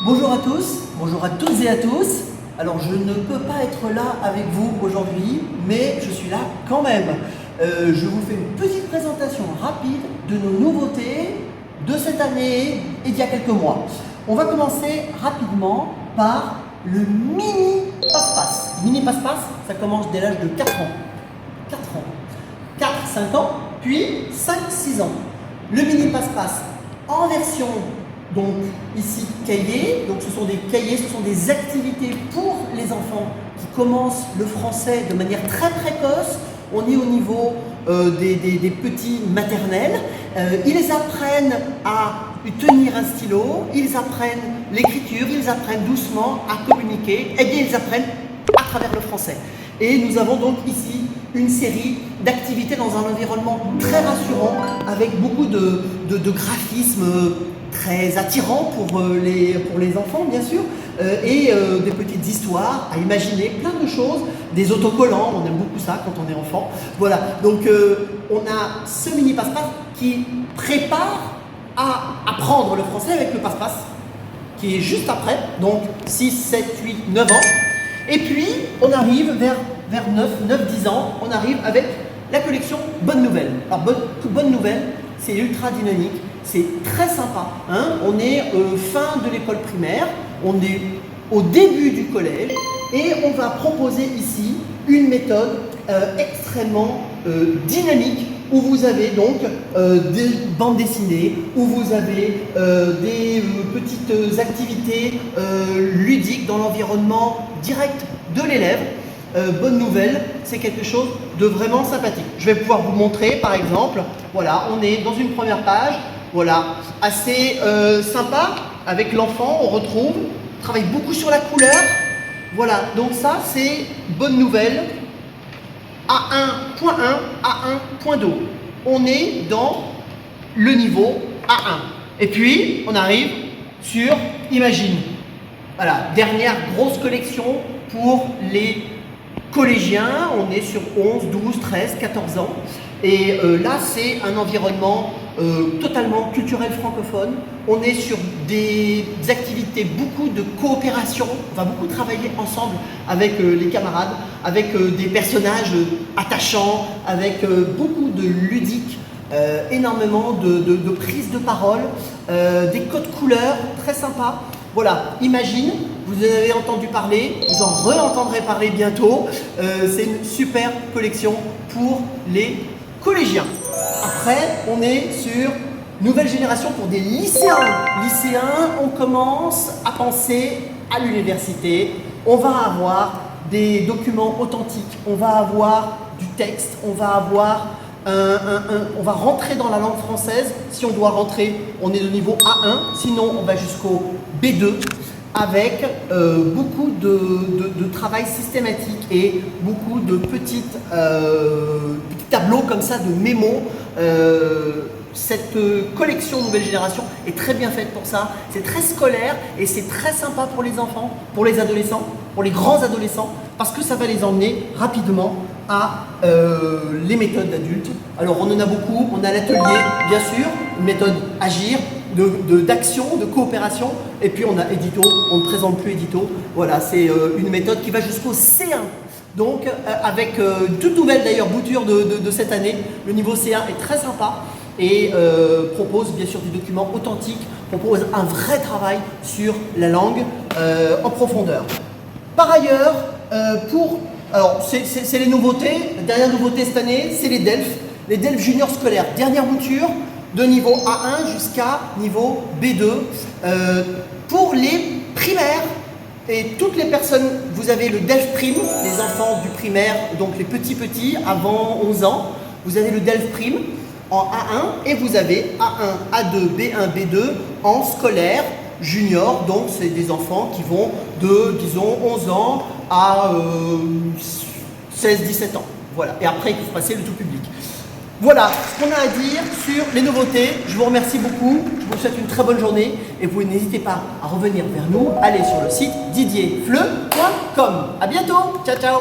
Bonjour à tous, bonjour à toutes et à tous. Alors je ne peux pas être là avec vous aujourd'hui, mais je suis là quand même. Je vous fais une petite présentation rapide de nos nouveautés de cette année et d'il y a quelques mois. On va commencer rapidement par le mini passe-passe. Mini passe-passe, ça commence dès l'âge de 4 ans. 4 ans. 4, 5 ans, puis 5, 6 ans. Le mini passe-passe en version, donc ici cahier, donc ce sont des cahiers, ce sont des activités pour les enfants qui commencent le français de manière très précoce. On est au niveau des petits maternels. Ils apprennent à tenir un stylo, ils apprennent l'écriture, ils apprennent doucement à communiquer, et bien ils apprennent à travers le français. Et nous avons donc ici une série d'activités dans un environnement très rassurant, avec beaucoup de graphismes très attirants pour les enfants, bien sûr, et des petites histoires à imaginer, plein de choses, des autocollants, on aime beaucoup ça quand on est enfant. Voilà, donc on a ce mini passe-passe qui prépare à apprendre le français avec le passe-passe, qui est juste après, donc 6, 7, 8, 9 ans. Et puis, on arrive vers 9-10 ans, on arrive avec la collection Bonne Nouvelle. Alors, Bonne Nouvelle, c'est ultra dynamique, c'est très sympa. Hein, on est fin de l'école primaire, on est au début du collège, et on va proposer ici une méthode extrêmement dynamique, où vous avez donc des bandes dessinées, où vous avez des petites activités ludiques dans l'environnement direct de l'élève. Bonne Nouvelle, c'est quelque chose de vraiment sympathique. Je vais pouvoir vous montrer par exemple, voilà, on est dans une première page, voilà, assez sympa, avec l'enfant, on retrouve, on travaille beaucoup sur la couleur, voilà, donc ça c'est Bonne Nouvelle, A1.1, A1.2. On est dans le niveau A1. Et puis, on arrive sur Imagine. Voilà, dernière grosse collection pour les collégiens. On est sur 11, 12, 13, 14 ans. Et là, c'est un environnement totalement culturel francophone. On est sur des activités, beaucoup de coopération. On va beaucoup travailler ensemble avec les camarades, avec des personnages attachants, avec beaucoup de ludique, énormément de prise de parole, des codes couleurs très sympas. Voilà, Imagine, vous en avez entendu parler, vous en re-entendrez parler bientôt. C'est une super collection pour les collégiens. Après, on est sur nouvelle génération pour des lycéens. Lycéens, on commence à penser à l'université. On va avoir des documents authentiques, on va avoir du texte, on va avoir on va rentrer dans la langue française. Si on doit rentrer, on est de niveau A1, sinon on va jusqu'au B2 avec beaucoup de travail systématique et beaucoup de petits tableaux comme ça de mémos. Cette collection Nouvelle Génération est très bien faite pour ça, c'est très scolaire et c'est très sympa pour les enfants, pour les adolescents, pour les grands adolescents, parce que ça va les emmener rapidement à les méthodes d'adultes. Alors on en a beaucoup, on a l'atelier bien sûr, une méthode Agir, d'action, de coopération, et puis on a édito, on ne présente plus édito, voilà, c'est une méthode qui va jusqu'au C1. Donc avec toute nouvelle d'ailleurs bouture de cette année, le niveau C1 est très sympa et propose bien sûr des documents authentiques, propose un vrai travail sur la langue en profondeur. Par ailleurs, alors c'est les nouveautés, la dernière nouveauté cette année, c'est les DELF juniors scolaires, dernière mouture de niveau A1 jusqu'à niveau B2 pour les primaires. Et toutes les personnes, vous avez le DELF Prime, les enfants du primaire, donc les petits avant 11 ans, vous avez le DELF Prime en A1 et vous avez A1, A2, B1, B2 en scolaire junior, donc c'est des enfants qui vont de, disons, 11 ans à 16-17 ans. Voilà, et après il faut passer le tout public. Voilà ce qu'on a à dire sur les nouveautés. Je vous remercie beaucoup, je vous souhaite une très bonne journée et vous n'hésitez pas à revenir vers nous, allez sur le site didierfleu.com. À bientôt, ciao ciao.